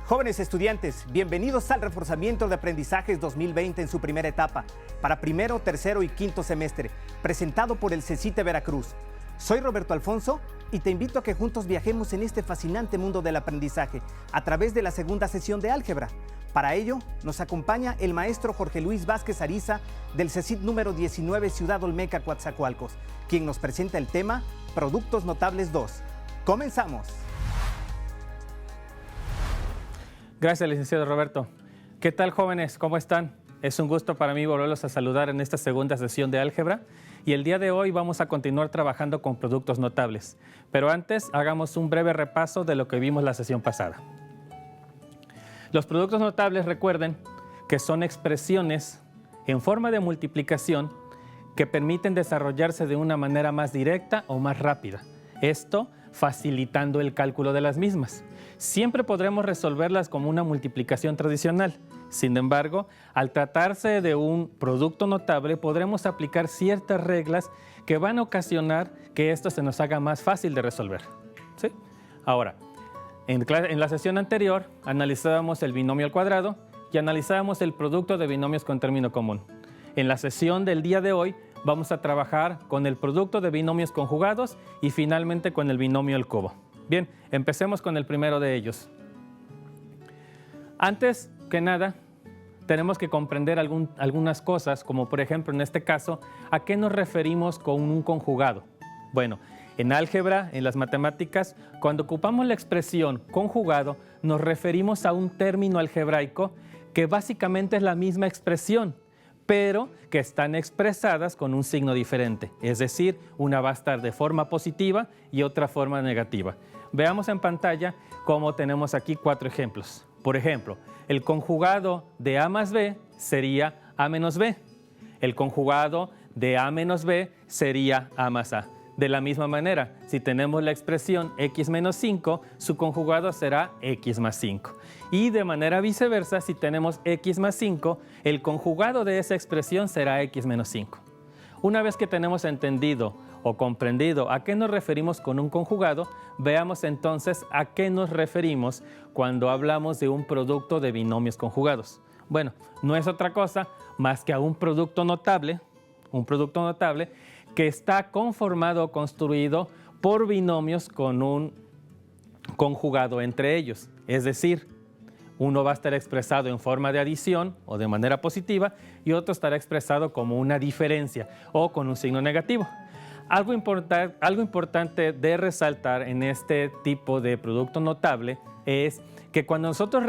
Jóvenes estudiantes, bienvenidos al Reforzamiento de Aprendizajes 2020 en su primera etapa, para primero, tercero y quinto semestre, presentado por el CECITE Veracruz. Soy Roberto Alfonso y te invito a que juntos viajemos en este fascinante mundo del aprendizaje a través de la segunda sesión de álgebra. Para ello, nos acompaña el maestro Jorge Luis Vázquez Ariza del CECIT número 19 Ciudad Olmeca, Coatzacoalcos, quien nos presenta el tema Productos Notables 2. ¡Comenzamos! Gracias, licenciado Roberto. ¿Qué tal, jóvenes? ¿Cómo están? Es un gusto para mí volverlos a saludar en esta segunda sesión de álgebra y el día de hoy vamos a continuar trabajando con productos notables. Pero antes, hagamos un breve repaso de lo que vimos la sesión pasada. Los productos notables, recuerden que son expresiones en forma de multiplicación que permiten desarrollarse de una manera más directa o más rápida. Esto facilitando el cálculo de las mismas. Siempre podremos resolverlas como una multiplicación tradicional. Sin embargo, al tratarse de un producto notable, podremos aplicar ciertas reglas que van a ocasionar que esto se nos haga más fácil de resolver. ¿Sí? Ahora, en la sesión anterior analizábamos el binomio al cuadrado y analizábamos el producto de binomios con término común. En la sesión del día de hoy vamos a trabajar con el producto de binomios conjugados y finalmente con el binomio al cubo. Bien, empecemos con el primero de ellos. Antes que nada, tenemos que comprender algunas cosas, como por ejemplo en este caso, ¿a qué nos referimos con un conjugado? Bueno, en álgebra, en las matemáticas, cuando ocupamos la expresión conjugado, nos referimos a un término algebraico que básicamente es la misma expresión, pero que están expresadas con un signo diferente. Es decir, una va a estar de forma positiva y otra forma negativa. Veamos en pantalla cómo tenemos aquí 4 ejemplos. Por ejemplo, el conjugado de A más B sería A menos B. El conjugado de A menos B sería A más A. De la misma manera, si tenemos la expresión X menos 5, su conjugado será X más 5. Y de manera viceversa, si tenemos X más 5, el conjugado de esa expresión será X menos 5. Una vez que tenemos entendido o comprendido a qué nos referimos con un conjugado, veamos entonces a qué nos referimos cuando hablamos de un producto de binomios conjugados. Bueno, no es otra cosa más que a un producto notable que está conformado o construido por binomios con un conjugado entre ellos. Es decir, uno va a estar expresado en forma de adición o de manera positiva y otro estará expresado como una diferencia o con un signo negativo. Algo importante de resaltar en este tipo de producto notable es que cuando nosotros lo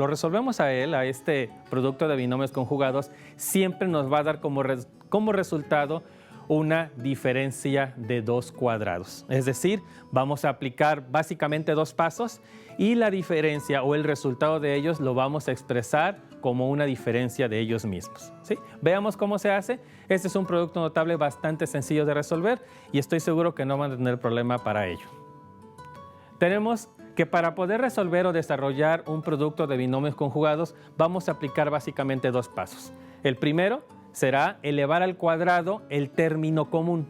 resolvemos a este producto de binomios conjugados, siempre nos va a dar como resultado una diferencia de 2 cuadrados. Es decir, vamos a aplicar básicamente 2 pasos y la diferencia o el resultado de ellos lo vamos a expresar como una diferencia de ellos mismos. ¿Sí? Veamos cómo se hace. Este es un producto notable bastante sencillo de resolver y estoy seguro que no van a tener problema para ello. Tenemos que para poder resolver o desarrollar un producto de binomios conjugados vamos a aplicar básicamente 2 pasos. El primero será elevar al cuadrado el término común.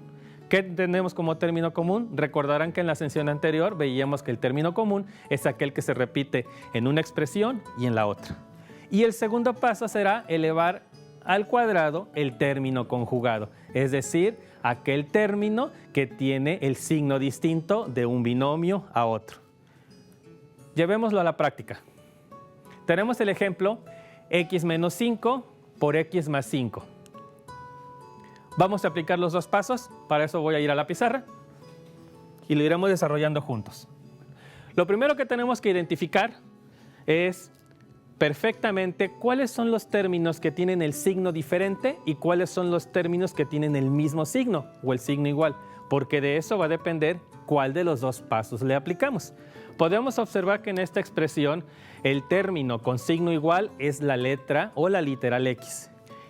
¿Qué tenemos como término común? Recordarán que en la sesión anterior veíamos que el término común es aquel que se repite en una expresión y en la otra. Y el segundo paso será elevar al cuadrado el término conjugado, es decir, aquel término que tiene el signo distinto de un binomio a otro. Llevémoslo a la práctica. Tenemos el ejemplo x menos 5 por x más 5. Vamos a aplicar los 2 pasos, para eso voy a ir a la pizarra y lo iremos desarrollando juntos. Lo primero que tenemos que identificar es perfectamente cuáles son los términos que tienen el signo diferente y cuáles son los términos que tienen el mismo signo o el signo igual, porque de eso va a depender cuál de los 2 pasos le aplicamos. Podemos observar que en esta expresión el término con signo igual es la letra o la literal X.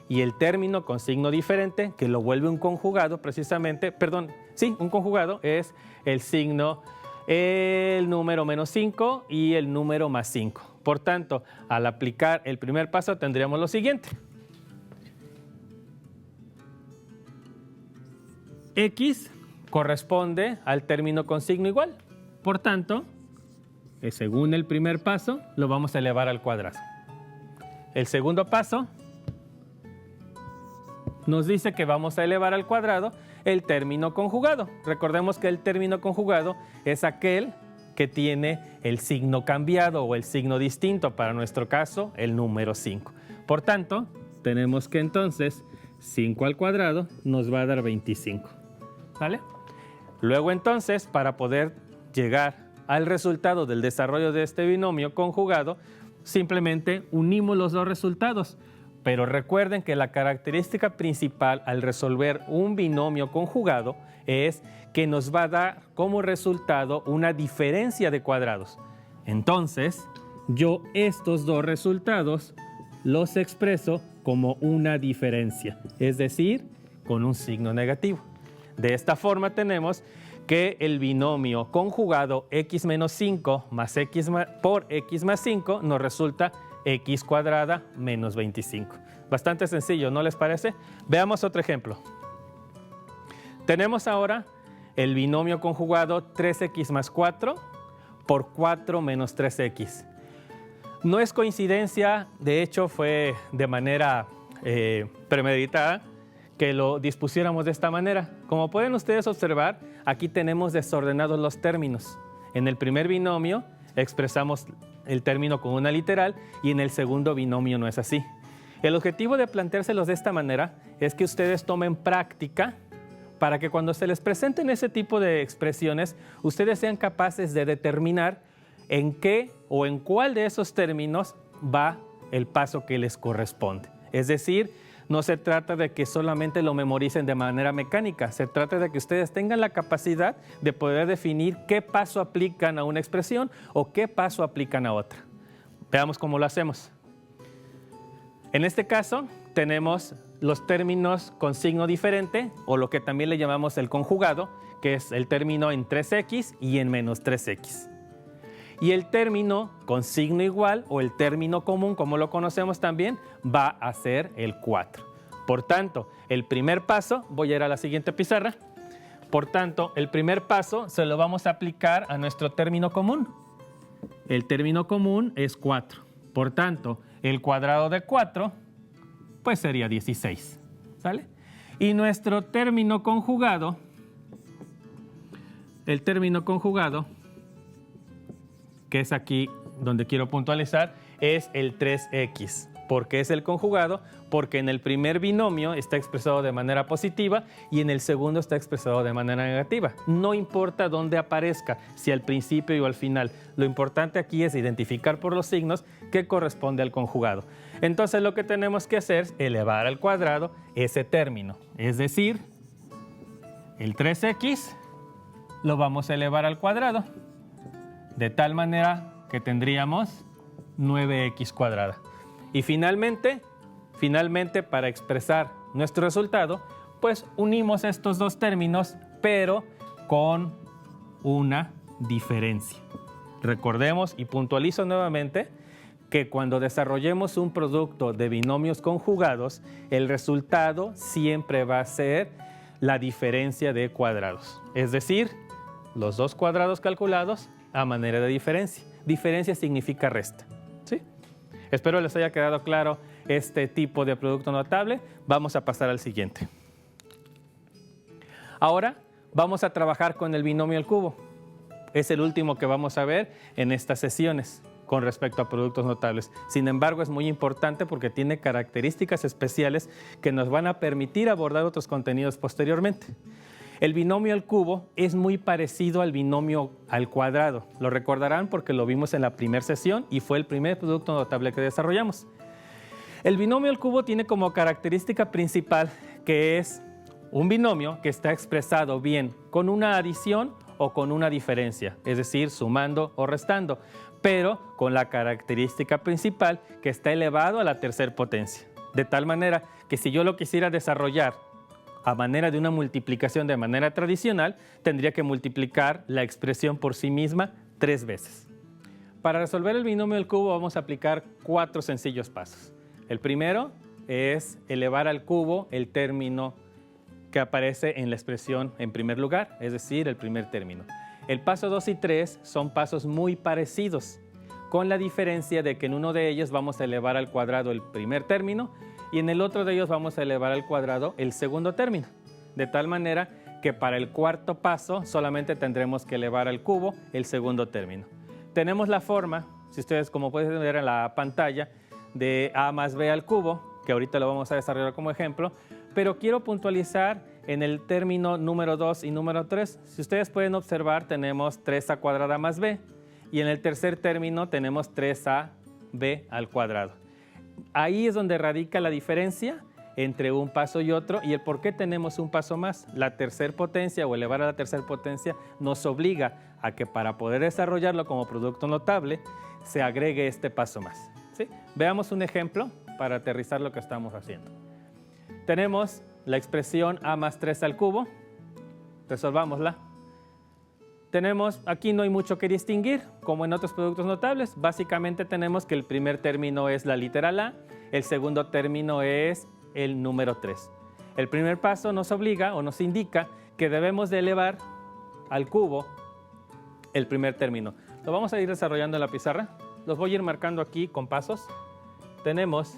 Y el término con signo diferente, que lo vuelve un conjugado un conjugado es el número menos 5 y el número más 5. Por tanto, al aplicar el primer paso tendríamos lo siguiente. X corresponde al término con signo igual. Por tanto, según el primer paso, lo vamos a elevar al cuadrado. El segundo paso nos dice que vamos a elevar al cuadrado el término conjugado. Recordemos que el término conjugado es aquel que tiene el signo cambiado o el signo distinto, para nuestro caso, el número 5. Por tanto, tenemos que entonces 5 al cuadrado nos va a dar 25. ¿Vale? Luego entonces, para poder llegar al resultado del desarrollo de este binomio conjugado, simplemente unimos los dos resultados. Pero recuerden que la característica principal al resolver un binomio conjugado es que nos va a dar como resultado una diferencia de cuadrados. Entonces, yo estos dos resultados los expreso como una diferencia, es decir, con un signo negativo. De esta forma tenemos que el binomio conjugado x menos 5 más x por x más 5 nos resulta x cuadrada menos 25. Bastante sencillo, ¿no les parece? Veamos otro ejemplo. Tenemos ahora el binomio conjugado 3x más 4 por 4 menos 3x. No es coincidencia, de hecho fue de manera premeditada que lo dispusiéramos de esta manera. Como pueden ustedes observar, aquí tenemos desordenados los términos. En el primer binomio expresamos el término con una literal y en el segundo binomio no es así. El objetivo de planteárselos de esta manera es que ustedes tomen práctica para que cuando se les presenten ese tipo de expresiones, ustedes sean capaces de determinar en qué o en cuál de esos términos va el paso que les corresponde. Es decir, no se trata de que solamente lo memoricen de manera mecánica, se trata de que ustedes tengan la capacidad de poder definir qué paso aplican a una expresión o qué paso aplican a otra. Veamos cómo lo hacemos. En este caso, tenemos los términos con signo diferente, o lo que también le llamamos el conjugado, que es el término en 3x y en menos 3x. Y el término con signo igual, o el término común, como lo conocemos también, va a ser el 4. Por tanto, el primer paso, voy a ir a la siguiente pizarra. Por tanto, el primer paso se lo vamos a aplicar a nuestro término común. El término común es 4. Por tanto, el cuadrado de 4, pues sería 16. ¿Sale? Y nuestro término conjugado, el término conjugado, que es aquí donde quiero puntualizar, es el 3x. ¿Por qué es el conjugado? Porque en el primer binomio está expresado de manera positiva y en el segundo está expresado de manera negativa. No importa dónde aparezca, si al principio o al final. Lo importante aquí es identificar por los signos qué corresponde al conjugado. Entonces lo que tenemos que hacer es elevar al cuadrado ese término. Es decir, el 3x lo vamos a elevar al cuadrado. De tal manera que tendríamos 9x cuadrada. Y finalmente, para expresar nuestro resultado, pues unimos estos dos términos, pero con una diferencia. Recordemos y puntualizo nuevamente que cuando desarrollemos un producto de binomios conjugados, el resultado siempre va a ser la diferencia de cuadrados. Es decir, los dos cuadrados calculados a manera de diferencia. Diferencia significa resta. ¿Sí? Espero les haya quedado claro este tipo de producto notable. Vamos a pasar al siguiente. Ahora vamos a trabajar con el binomio al cubo. Es el último que vamos a ver en estas sesiones con respecto a productos notables. Sin embargo, es muy importante porque tiene características especiales que nos van a permitir abordar otros contenidos posteriormente. El binomio al cubo es muy parecido al binomio al cuadrado. Lo recordarán porque lo vimos en la primera sesión y fue el primer producto notable que desarrollamos. El binomio al cubo tiene como característica principal que es un binomio que está expresado bien con una adición o con una diferencia, es decir, sumando o restando, pero con la característica principal que está elevado a la tercera potencia. De tal manera que si yo lo quisiera desarrollar a manera de una multiplicación de manera tradicional, tendría que multiplicar la expresión por sí misma 3 veces. Para resolver el binomio al cubo vamos a aplicar 4 sencillos pasos. El primero es elevar al cubo el término que aparece en la expresión en primer lugar, es decir, el primer término. El paso 2 y 3 son pasos muy parecidos, con la diferencia de que en uno de ellos vamos a elevar al cuadrado el primer término y en el otro de ellos vamos a elevar al cuadrado el segundo término. De tal manera que para el cuarto paso solamente tendremos que elevar al cubo el segundo término. Tenemos la forma, si ustedes como pueden ver en la pantalla, de a más b al cubo, que ahorita lo vamos a desarrollar como ejemplo, pero quiero puntualizar en el término número 2 y número 3. Si ustedes pueden observar, tenemos 3a cuadrada más b, y en el tercer término tenemos 3ab al cuadrado. Ahí es donde radica la diferencia entre un paso y otro y el por qué tenemos un paso más. La tercer potencia o elevar a la tercer potencia nos obliga a que para poder desarrollarlo como producto notable se agregue este paso más. ¿Sí? Veamos un ejemplo para aterrizar lo que estamos haciendo. Tenemos la expresión a más 3 al cubo. Resolvámosla. Aquí no hay mucho que distinguir, como en otros productos notables. Básicamente tenemos que el primer término es la literal a, el segundo término es el número 3. El primer paso nos obliga o nos indica que debemos de elevar al cubo el primer término. Lo vamos a ir desarrollando en la pizarra. Los voy a ir marcando aquí con pasos. Tenemos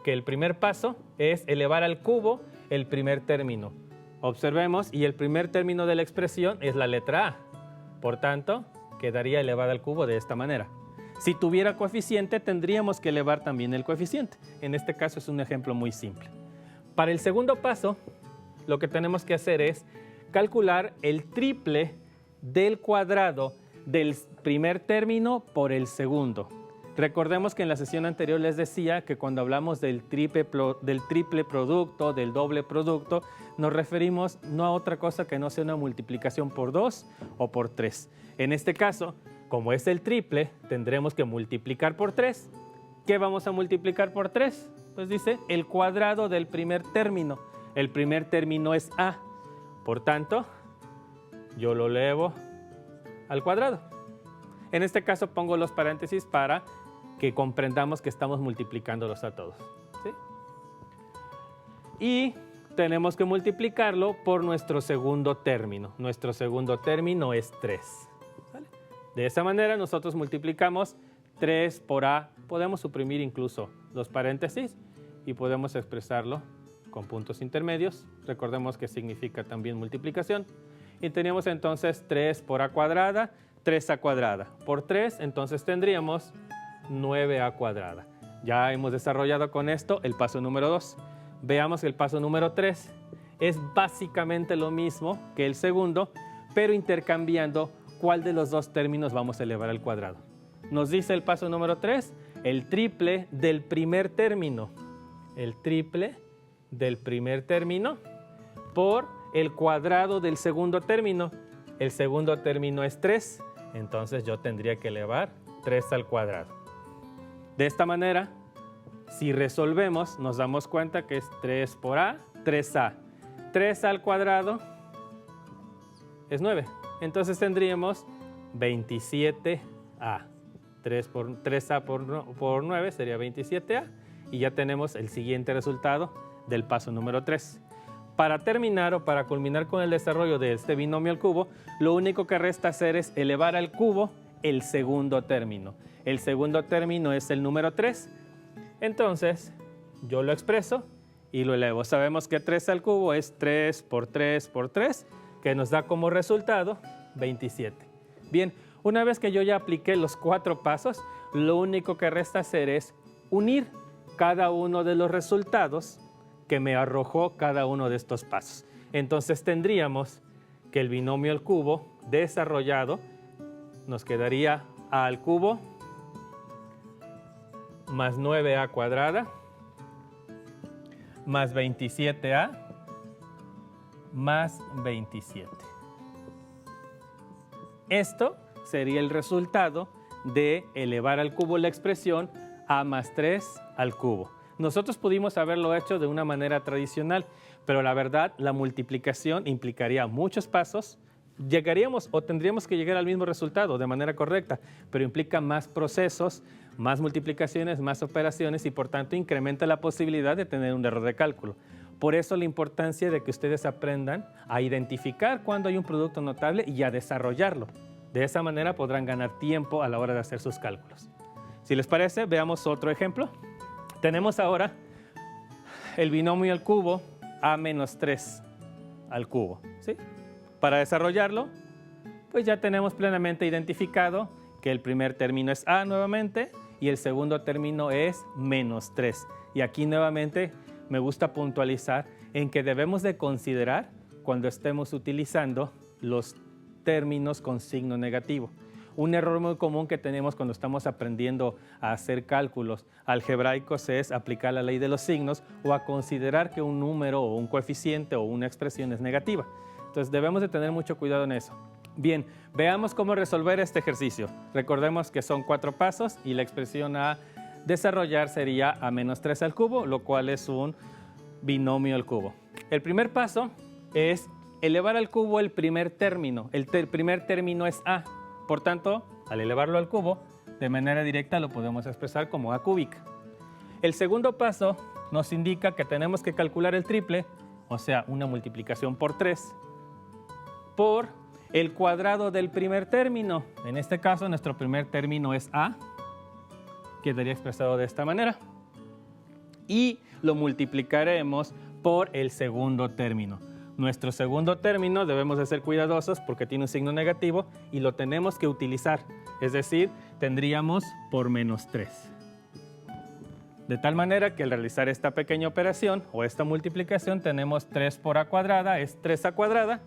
que el primer paso es elevar al cubo el primer término. Observemos, y el primer término de la expresión es la letra A. Por tanto, quedaría elevada al cubo de esta manera. Si tuviera coeficiente, tendríamos que elevar también el coeficiente. En este caso es un ejemplo muy simple. Para el segundo paso, lo que tenemos que hacer es calcular el triple del cuadrado del primer término por el segundo. Recordemos que en la sesión anterior les decía que cuando hablamos del triple producto, del doble producto, nos referimos no a otra cosa que no sea una multiplicación por 2 o por 3. En este caso, como es el triple, tendremos que multiplicar por 3. ¿Qué vamos a multiplicar por 3? Pues dice el cuadrado del primer término. El primer término es A. Por tanto, yo lo elevo al cuadrado. En este caso pongo los paréntesis para que comprendamos que estamos multiplicándolos a todos. ¿Sí? Y tenemos que multiplicarlo por nuestro segundo término. Nuestro segundo término es 3. ¿Vale? De esa manera nosotros multiplicamos 3 por A. Podemos suprimir incluso los paréntesis y podemos expresarlo con puntos intermedios. Recordemos que significa también multiplicación. Y tenemos entonces 3 por A cuadrada, 3A cuadrada. Por 3 entonces tendríamos 9A cuadrada. Ya hemos desarrollado con esto el paso número 2. Veamos el paso número 3. Es básicamente lo mismo que el segundo, pero intercambiando cuál de los dos términos vamos a elevar al cuadrado. Nos dice el paso número 3, el triple del primer término. El triple del primer término por el cuadrado del segundo término. El segundo término es 3, entonces yo tendría que elevar 3 al cuadrado. De esta manera, si resolvemos, nos damos cuenta que es 3 por A, 3A. 3 al cuadrado es 9. Entonces tendríamos 27A. 3A por 9 sería 27A. Y ya tenemos el siguiente resultado del paso número 3. Para terminar o para culminar con el desarrollo de este binomio al cubo, lo único que resta hacer es elevar al cubo el segundo término. El segundo término es el número 3. Entonces, yo lo expreso y lo elevo. Sabemos que 3 al cubo es 3 por 3 por 3, que nos da como resultado 27. Bien, una vez que yo ya apliqué los 4 pasos, lo único que resta hacer es unir cada uno de los resultados que me arrojó cada uno de estos pasos. Entonces tendríamos que el binomio al cubo desarrollado nos quedaría A al cubo más 9A cuadrada más 27A más 27. Esto sería el resultado de elevar al cubo la expresión A más 3 al cubo. Nosotros pudimos haberlo hecho de una manera tradicional, pero la verdad, la multiplicación implicaría muchos pasos. Llegaríamos o tendríamos que llegar al mismo resultado de manera correcta, pero implica más procesos, más multiplicaciones, más operaciones y por tanto incrementa la posibilidad de tener un error de cálculo. Por eso la importancia de que ustedes aprendan a identificar cuándo hay un producto notable y a desarrollarlo. De esa manera podrán ganar tiempo a la hora de hacer sus cálculos. Si les parece, veamos otro ejemplo. Tenemos ahora el binomio al cubo a menos 3 al cubo, ¿sí? Para desarrollarlo, pues ya tenemos plenamente identificado que el primer término es a nuevamente y el segundo término es menos 3. Y aquí nuevamente me gusta puntualizar en que debemos de considerar cuando estemos utilizando los términos con signo negativo. Un error muy común que tenemos cuando estamos aprendiendo a hacer cálculos algebraicos es aplicar la ley de los signos o a considerar que un número o un coeficiente o una expresión es negativa. Entonces debemos de tener mucho cuidado en eso. Bien, veamos cómo resolver este ejercicio. Recordemos que son 4 pasos y la expresión a desarrollar sería a menos 3 al cubo, lo cual es un binomio al cubo. El primer paso es elevar al cubo el primer término. El primer término es a. Por tanto, al elevarlo al cubo, de manera directa lo podemos expresar como a cúbica. El segundo paso nos indica que tenemos que calcular el triple, o sea, una multiplicación por 3, por el cuadrado del primer término. En este caso, nuestro primer término es a, quedaría expresado de esta manera. Y lo multiplicaremos por el segundo término. Nuestro segundo término debemos de ser cuidadosos porque tiene un signo negativo y lo tenemos que utilizar. Es decir, tendríamos por menos 3. De tal manera que al realizar esta pequeña operación o esta multiplicación tenemos 3 por a cuadrada, es 3a cuadrada,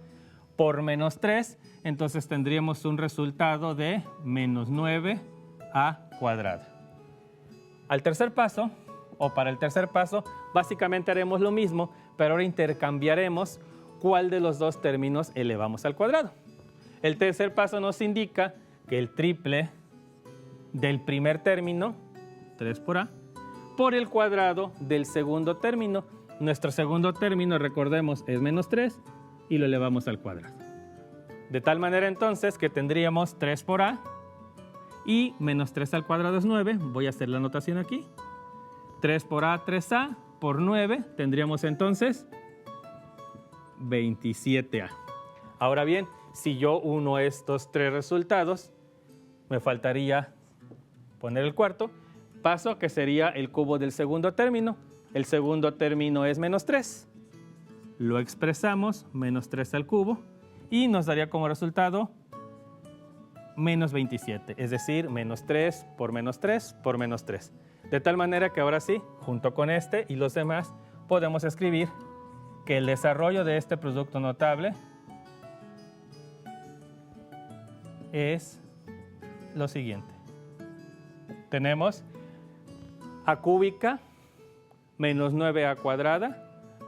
por menos 3, entonces tendríamos un resultado de menos 9a cuadrada. Al tercer paso, o para el tercer paso, básicamente haremos lo mismo, pero ahora intercambiaremos cuál de los dos términos elevamos al cuadrado. El tercer paso nos indica que el triple del primer término, 3 por a, por el cuadrado del segundo término. Nuestro segundo término, recordemos, es menos 3 y lo elevamos al cuadrado. De tal manera entonces que tendríamos 3 por a y menos 3 al cuadrado es 9. Voy a hacer la anotación aquí. 3 por a, 3a, por 9, tendríamos entonces 27a. Ahora bien, si yo uno estos 3 resultados, me faltaría poner el cuarto paso, que sería el cubo del segundo término. El segundo término es menos 3. Lo expresamos, menos 3 al cubo, y nos daría como resultado menos 27, es decir, menos 3 por menos 3 por menos 3. De tal manera que ahora sí, junto con este y los demás, podemos escribir que el desarrollo de este producto notable es lo siguiente. Tenemos a cúbica menos 9a cuadrada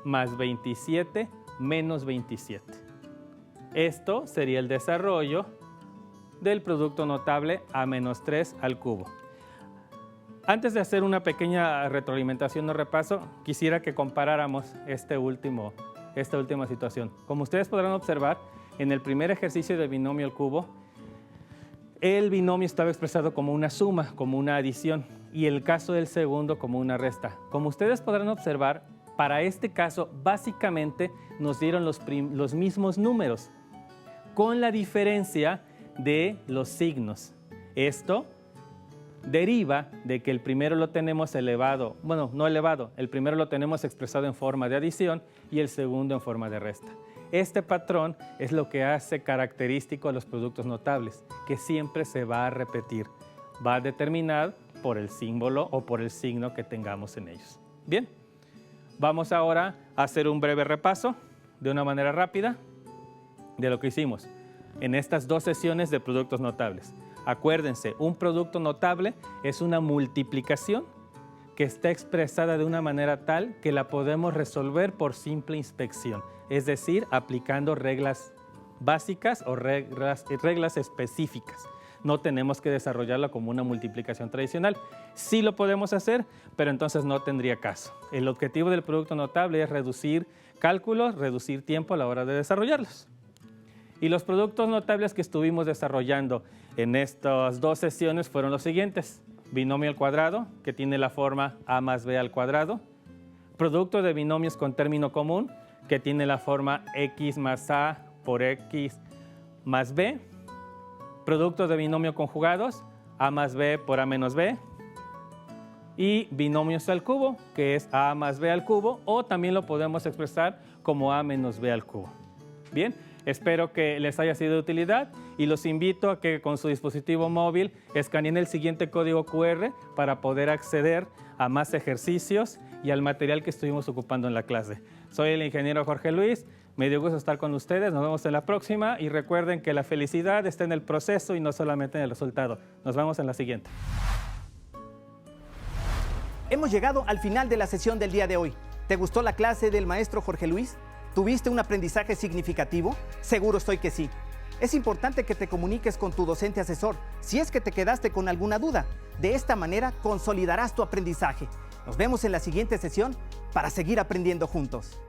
más 27 menos 27. Esto sería el desarrollo del producto notable a menos 3 al cubo. Antes de hacer una pequeña retroalimentación o repaso, quisiera que comparáramos esta última situación. Como ustedes podrán observar, en el primer ejercicio del binomio al cubo, el binomio estaba expresado como una suma, como una adición, y el caso del segundo como una resta. Como ustedes podrán observar, para este caso, básicamente nos dieron los mismos números, con la diferencia de los signos. Esto deriva de que el primero lo tenemos elevado, bueno, no elevado, el primero lo tenemos expresado en forma de adición y el segundo en forma de resta. Este patrón es lo que hace característico a los productos notables, que siempre se va a repetir, va a determinar por el símbolo o por el signo que tengamos en ellos. Bien, vamos ahora a hacer un breve repaso de una manera rápida de lo que hicimos en estas 2 sesiones de productos notables. Acuérdense, un producto notable es una multiplicación que está expresada de una manera tal que la podemos resolver por simple inspección, es decir, aplicando reglas básicas o reglas específicas. No tenemos que desarrollarla como una multiplicación tradicional. Sí lo podemos hacer, pero entonces no tendría caso. El objetivo del producto notable es reducir cálculos, reducir tiempo a la hora de desarrollarlos. Y los productos notables que estuvimos desarrollando en estas 2 sesiones fueron los siguientes. Binomio al cuadrado, que tiene la forma a más b al cuadrado. producto de binomios con término común, que tiene la forma x más a por x más b, producto de binomio conjugados, a más b por a menos b, y binomios al cubo, que es a más b al cubo, o también lo podemos expresar como a menos b al cubo. Bien, espero que les haya sido de utilidad y los invito a que con su dispositivo móvil escaneen el siguiente código QR para poder acceder a más ejercicios y al material que estuvimos ocupando en la clase. Soy el ingeniero Jorge Luis, me dio gusto estar con ustedes, nos vemos en la próxima y recuerden que la felicidad está en el proceso y no solamente en el resultado. Nos vemos en la siguiente. Hemos llegado al final de la sesión del día de hoy. ¿Te gustó la clase del maestro Jorge Luis? ¿Tuviste un aprendizaje significativo? Seguro estoy que sí. Es importante que te comuniques con tu docente asesor si es que te quedaste con alguna duda. De esta manera consolidarás tu aprendizaje. Nos vemos en la siguiente sesión para seguir aprendiendo juntos.